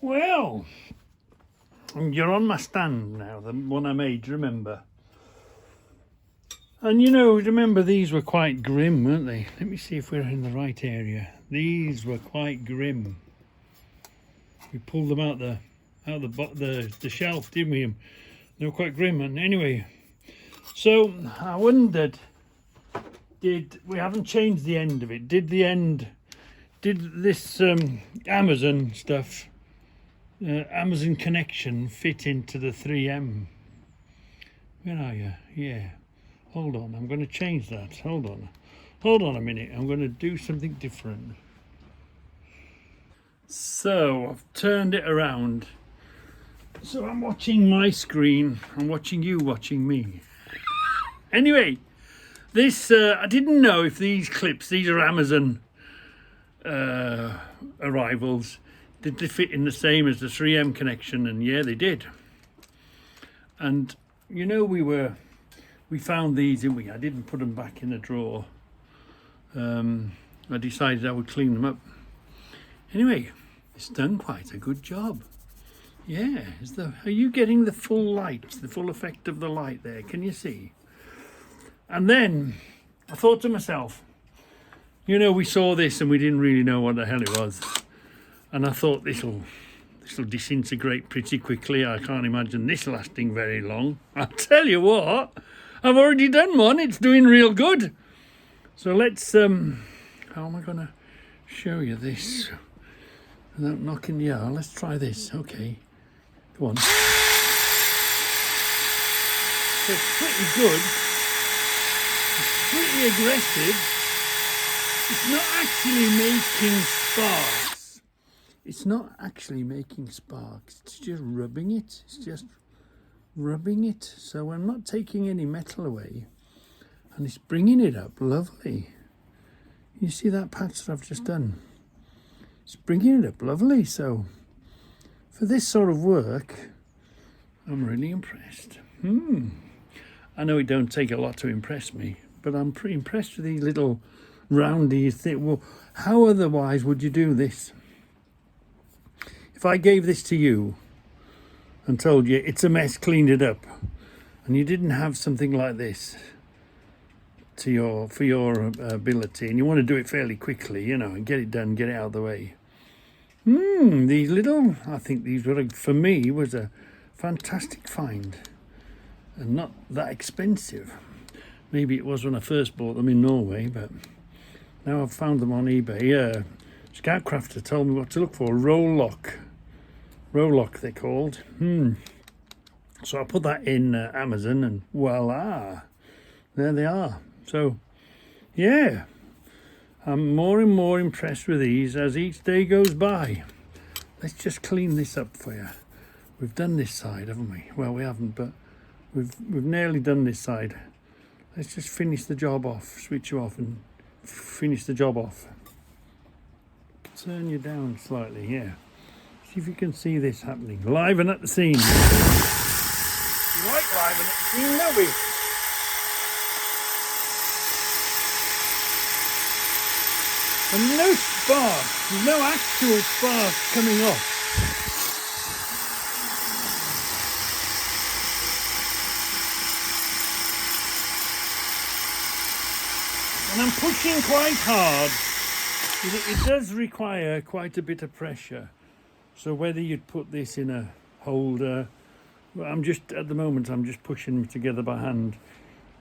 Well, you're on my stand now, the one I made, remember? And remember these were quite grim, weren't they? Let me see if we're in the right area. These were quite grim. We pulled them out the shelf, didn't we? They were quite grim. And anyway, so I wondered, we haven't changed the end of it? Did this Amazon stuff, Amazon connection, fit into the 3M? Where are you? Yeah. Hold on, I'm going to change that. Hold on a minute. I'm going to do something different. So I've turned it around. So I'm watching my screen. I'm watching you watching me. Anyway, this I didn't know if these clips, these are Amazon arrivals, did they fit in the same as the 3M connection? And yeah, they did. And we found these, didn't we? I didn't put them back in the drawer. I decided I would clean them up. Anyway, it's done quite a good job. Yeah, are you getting the full light, the full effect of the light there? Can you see? And then I thought to myself, we saw this and we didn't really know what the hell it was. And I thought this'll disintegrate pretty quickly. I can't imagine this lasting very long. I'll tell you what, I've already done one. It's doing real good. So let's, how am I going to show you this without knocking the air? Let's try this. Okay, go on. So it's pretty good. It's pretty aggressive. It's not actually making sparks. It's not actually making sparks. It's just rubbing it. It's just rubbing it. So I'm not taking any metal away. And it's bringing it up lovely. You see that patch that I've just done? It's bringing it up lovely. So for this sort of work, I'm really impressed. I know it don't take a lot to impress me, but I'm pretty impressed with these little roundy things. Well, how otherwise would you do this? If I gave this to you and told you it's a mess, cleaned it up, and you didn't have something like this for your ability, and you want to do it fairly quickly, and get it done, get it out of the way. I think these were, for me, was a fantastic find, and not that expensive. Maybe it was when I first bought them in Norway, but now I've found them on eBay. Scoutcrafter told me what to look for. Roll lock they're called. So I put that in Amazon, and voila, there they are. So yeah, I'm more and more impressed with these as each day goes by. Let's just clean this up for you. We've done this side, haven't we? Well, we haven't, but we've nearly done this side. Let's just finish the job off, switch you off and finish the job off. Turn you down slightly, yeah. See if you can see this happening. Live and at the scene. We like live and at the scene, don't we? And no sparks, no actual sparks coming off. And I'm pushing quite hard. It does require quite a bit of pressure. So whether you'd put this in a holder, well, at the moment I'm just pushing them together by hand.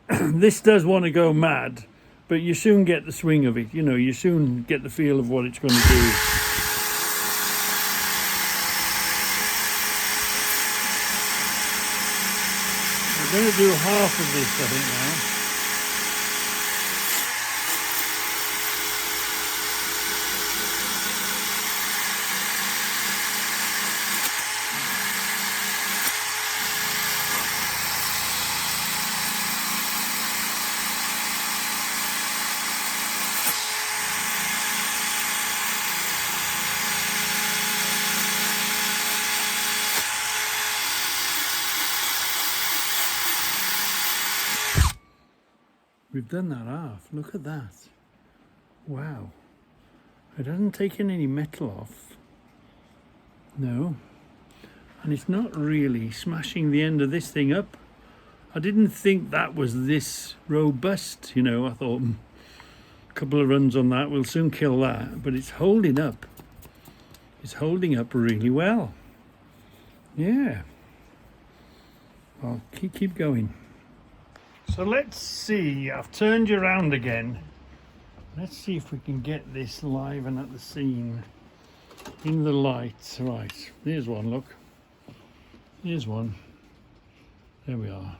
This does want to go mad, but you soon get the swing of it. You soon get the feel of what it's going to do. We're going to do half of this, I think, now. We've done that half. Look at that. Wow. It hasn't taken any metal off. No. And it's not really smashing the end of this thing up. I didn't think that was this robust, you know. I thought a couple of runs on that will soon kill that, but it's holding up. It's holding up really well. Yeah. I'll keep going. So let's see, I've turned you around again. Let's see if we can get this live and at the scene in the lights. Right, there's one, look. Here's one. There we are.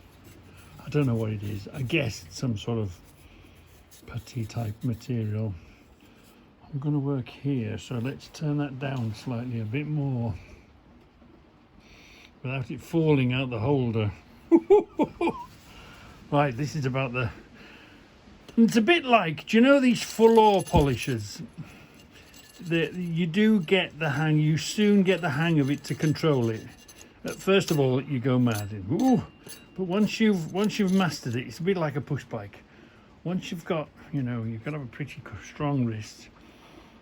I don't know what it is. I guess it's some sort of putty type material. I'm going to work here, so let's turn that down slightly, a bit more, without it falling out the holder. Right, this is about the... It's a bit like, do you know these full ore polishers? You do get the hang, you soon get the hang of it to control it. First of all, you go mad. Ooh, but once you've mastered it, it's a bit like a push bike. Once you've got, you know, you've got to have a pretty strong wrist.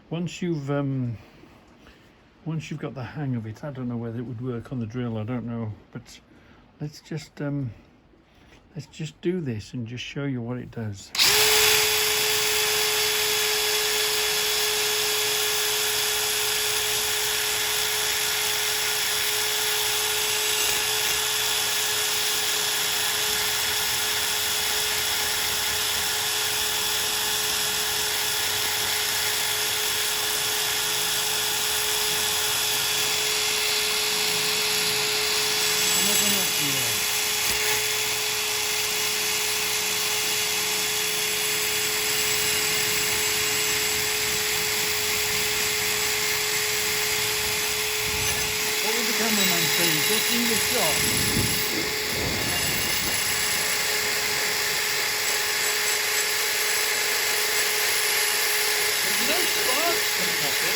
Once you've got the hang of it, I don't know whether it would work on the drill. I don't know, but let's just do this and just show you what it does. Cameraman please, just in the shot. There's no sparks coming off it.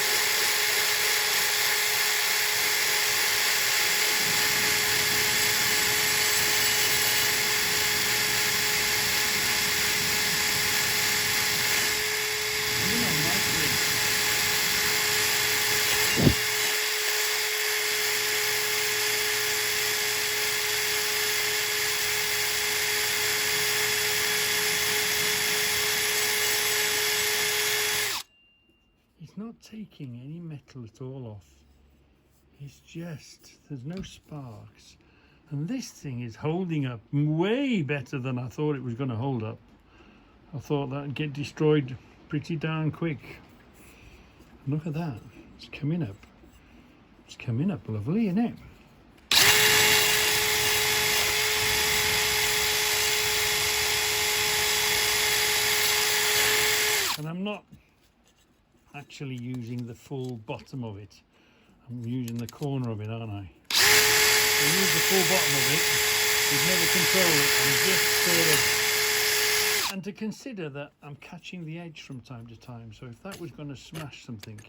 It's not taking any metal at all off. It's just, there's no sparks. And this thing is holding up way better than I thought it was going to hold up. I thought that'd get destroyed pretty darn quick. Look at that. It's coming up. It's coming up lovely, isn't it? And I'm not actually using the full bottom of it. I'm using the corner of it, aren't I? I use the full bottom of it. You'd never control it. I'm just sort of... And to consider that I'm catching the edge from time to time. So if that was going to smash something,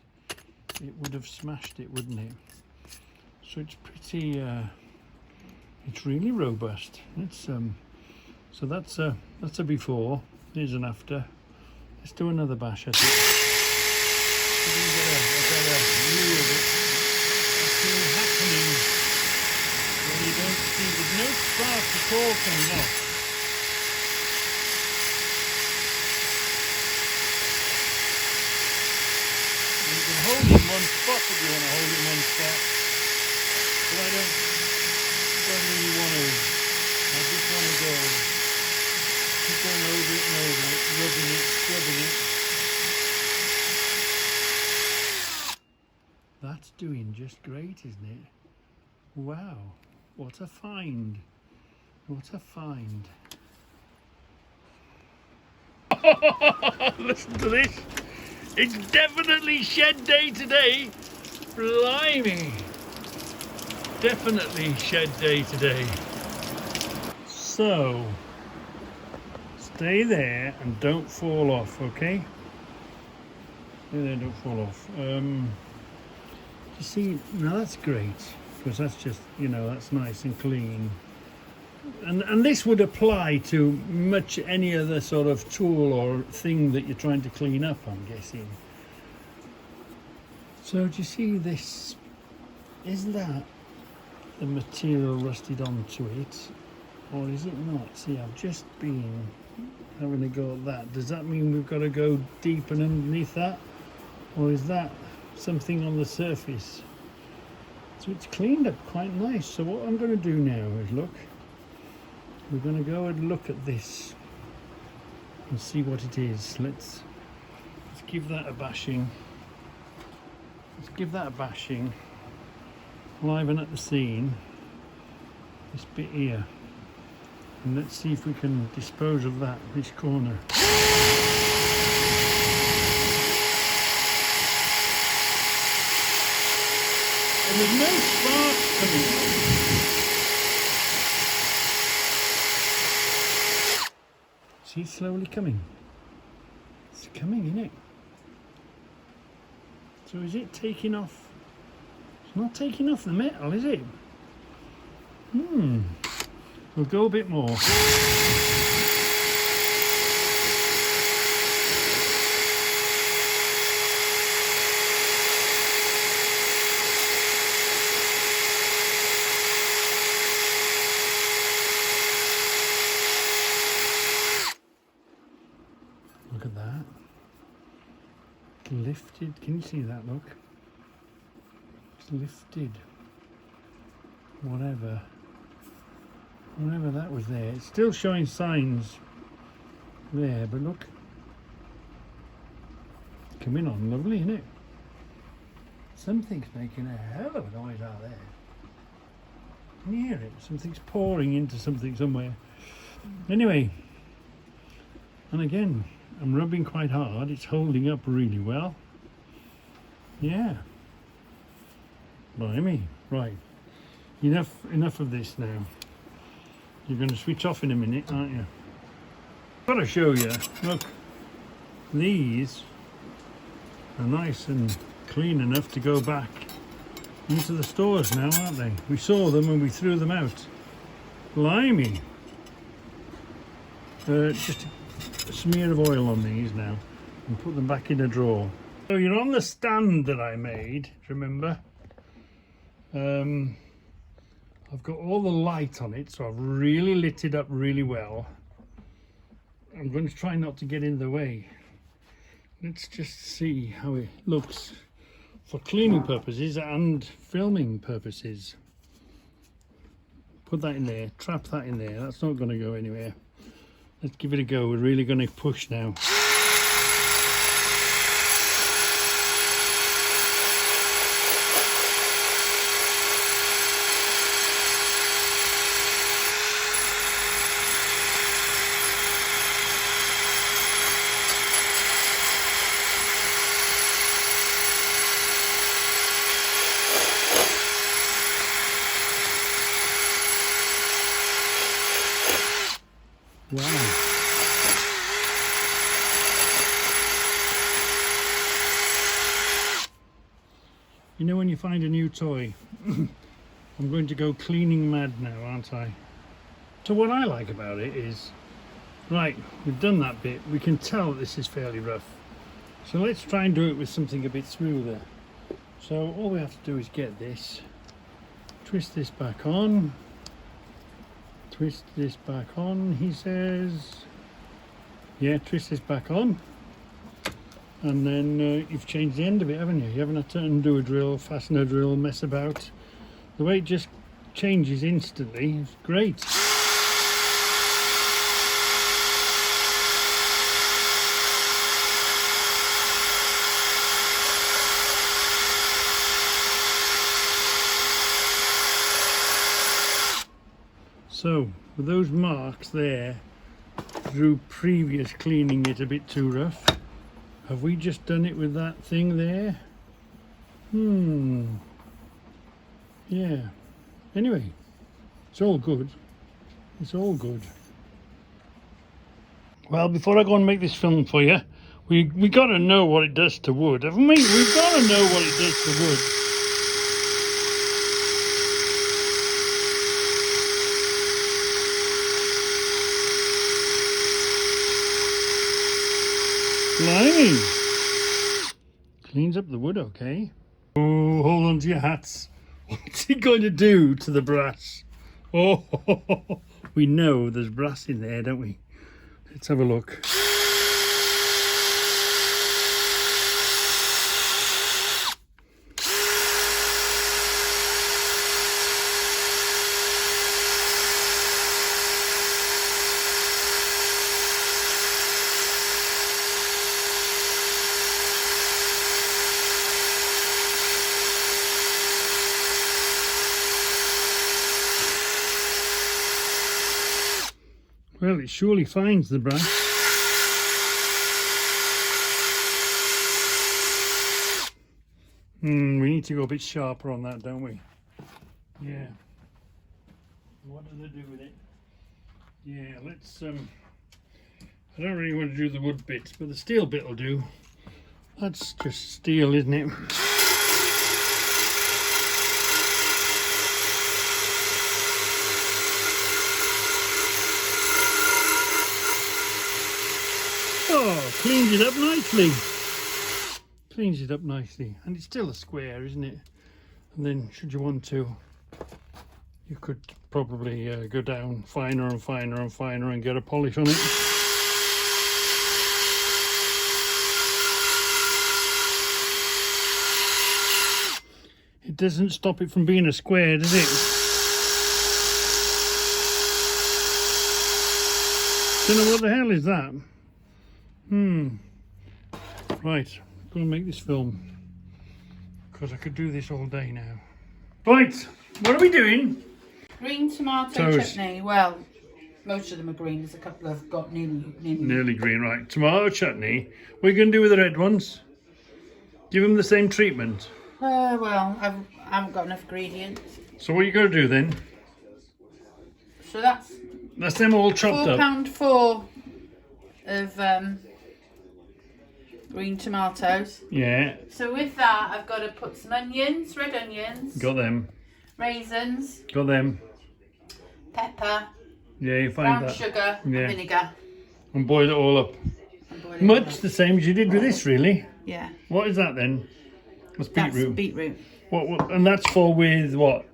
it would have smashed it, wouldn't it? So it's pretty... it's really robust. It's so that's a before. Here's an after. Let's do another bash at it. So we get a better view of it. It's all happening when you don't see, there's no sparks at all coming off. And you can hold it in one spot if you want to hold it in one spot. But I don't really want to. I just want to go. Keep going over it and over it, rubbing it, scrubbing it. That's doing just great, isn't it? Wow, what a find. What a find. Listen to this. It's definitely shed day today. Blimey. Definitely shed day today. So, stay there and don't fall off, okay? Stay there, don't fall off. You see, now that's great, because that's just, you know, that's nice and clean. And this would apply to much any other sort of tool or thing that you're trying to clean up, I'm guessing. So do you see this is that the material rusted onto it, or is it not? See, I've just been having a go at that. Does that mean we've got to go deep and underneath that, or is that something on the surface? So it's cleaned up quite nice. So what I'm going to do now is look. We're going to go and look at this and see what it is. Let's give that a bashing. Let's give that a bashing. Liven up the scene. This bit here. And let's see if we can dispose of that, this corner. And there's no sparks coming out. See, it's slowly coming. It's coming, isn't it? So is it taking off? It's not taking off the metal, is it? We'll go a bit more. Look at that. It's lifted. Can you see that? Look. It's lifted. Whatever that was there. It's still showing signs there, but look. Coming on lovely, isn't it? Something's making a hell of a noise out there. Can you hear it? Something's pouring into something somewhere. Anyway, and again, I'm rubbing quite hard. It's holding up really well. Yeah. Blimey. Right. Enough of this now. You're going to switch off in a minute, aren't you? I've got to show you. Look. These are nice and clean enough to go back into the stores now, aren't they? We saw them and we threw them out. Blimey. Just a smear of oil on these now and put them back in a drawer. So you're on the stand that I made, remember? I've got all the light on it, so I've really lit it up really well. I'm going to try not to get in the way. Let's just see how it looks for cleaning purposes and filming purposes. Put that in there, trap that in there, that's not going to go anywhere. Let's give it a go. We're really going to push now. Wow. You know when you find a new toy, I'm going to go cleaning mad now, aren't I? So what I like about it is, right, we've done that bit, we can tell this is fairly rough. So let's try and do it with something a bit smoother. So all we have to do is get this, twist this back on, twist this back on, he says. Yeah, twist this back on. And then you've changed the end of it, haven't you? You haven't had to undo a drill, fasten a drill, mess about. The way it just changes instantly, it's great. So, with those marks there, through previous cleaning it a bit too rough, have we just done it with that thing there? Yeah. Anyway, it's all good. It's all good. Well, before I go and make this film for you, we got to know what it does to wood, haven't we? We've got to know what it does to wood. Blimey. Cleans up the wood, okay. Oh, hold on to your hats. What's he going to do to the brass? Oh, we know there's brass in there, don't we? Let's have a look. Well, it surely finds the brass. We need to go a bit sharper on that, don't we? Yeah. What do they do with it? Yeah, let's I don't really want to do the wood bits, but the steel bit will do. That's just steel, isn't it? Oh, cleans it up nicely. Cleans it up nicely. And it's still a square, isn't it? And then, should you want to, you could probably go down finer and finer and finer and get a polish on it. It doesn't stop it from being a square, does it? Don't know what the hell is that. Right, I'm going to make this film because I could do this all day now. Right, what are we doing? Green tomato chutney. Well, most of them are green. There's a couple I've got nearly green, right. Tomato chutney. What are you going to do with the red ones? Give them the same treatment. Well, I haven't got enough ingredients. So what are you going to do then? So that's them all chopped up. £4.4 of green tomatoes. Yeah. So with that, I've got to put some onions, red onions. Got them. Raisins. Got them. Pepper. Yeah, you find brown that. sugar. And vinegar. And boil it all up. Much the same as you did with this, really. Yeah. What is that then? That's beetroot. That's beetroot. What? And that's for with what?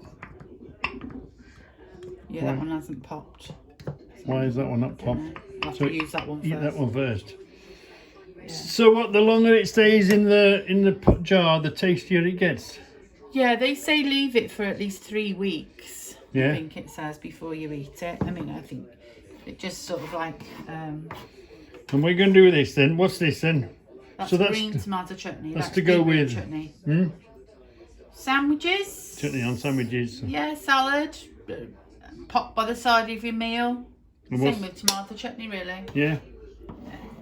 Yeah, that one hasn't popped. Why is that one not popped? I'll have to use that one first. Eat that one first. Yeah. So what? The longer it stays in the jar, the tastier it gets. Yeah, they say leave it for at least 3 weeks. Yeah. I think it says before you eat it. I mean, I think it just sort of like. And what are you going to do with this then? What's this then? That's so green tomato chutney. That's to go with chutney. Sandwiches. Chutney on sandwiches. Yeah, salad. Pop by the side of your meal. Same with tomato chutney, really. Yeah.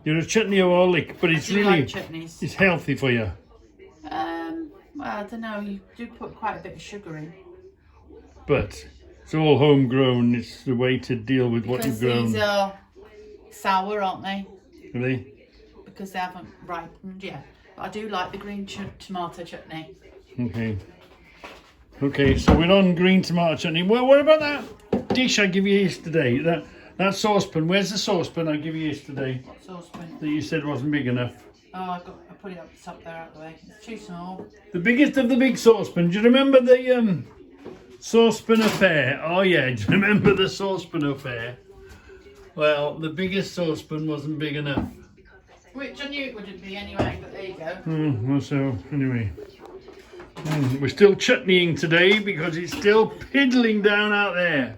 You're a chutney-aholic, but it's really like chutneys. It's healthy for you. Well, I don't know. You do put quite a bit of sugar in. But it's all homegrown. It's the way to deal with what you've grown. These are sour, aren't they? Are they? Because they haven't ripened yet. But I do like the green tomato chutney. Okay. Okay, so we're on green tomato chutney. Well, what about that dish I gave you yesterday? That saucepan. Where's the saucepan I gave you yesterday? What saucepan? That you said wasn't big enough. Oh, I put it up the top there out of the way. It's too small. The biggest of the big saucepan. Do you remember the saucepan affair? Oh yeah, do you remember the saucepan affair? Well, the biggest saucepan wasn't big enough. Which I knew it wouldn't be anyway, but there you go. Well, so anyway. We're still chutneying today because it's still piddling down out there.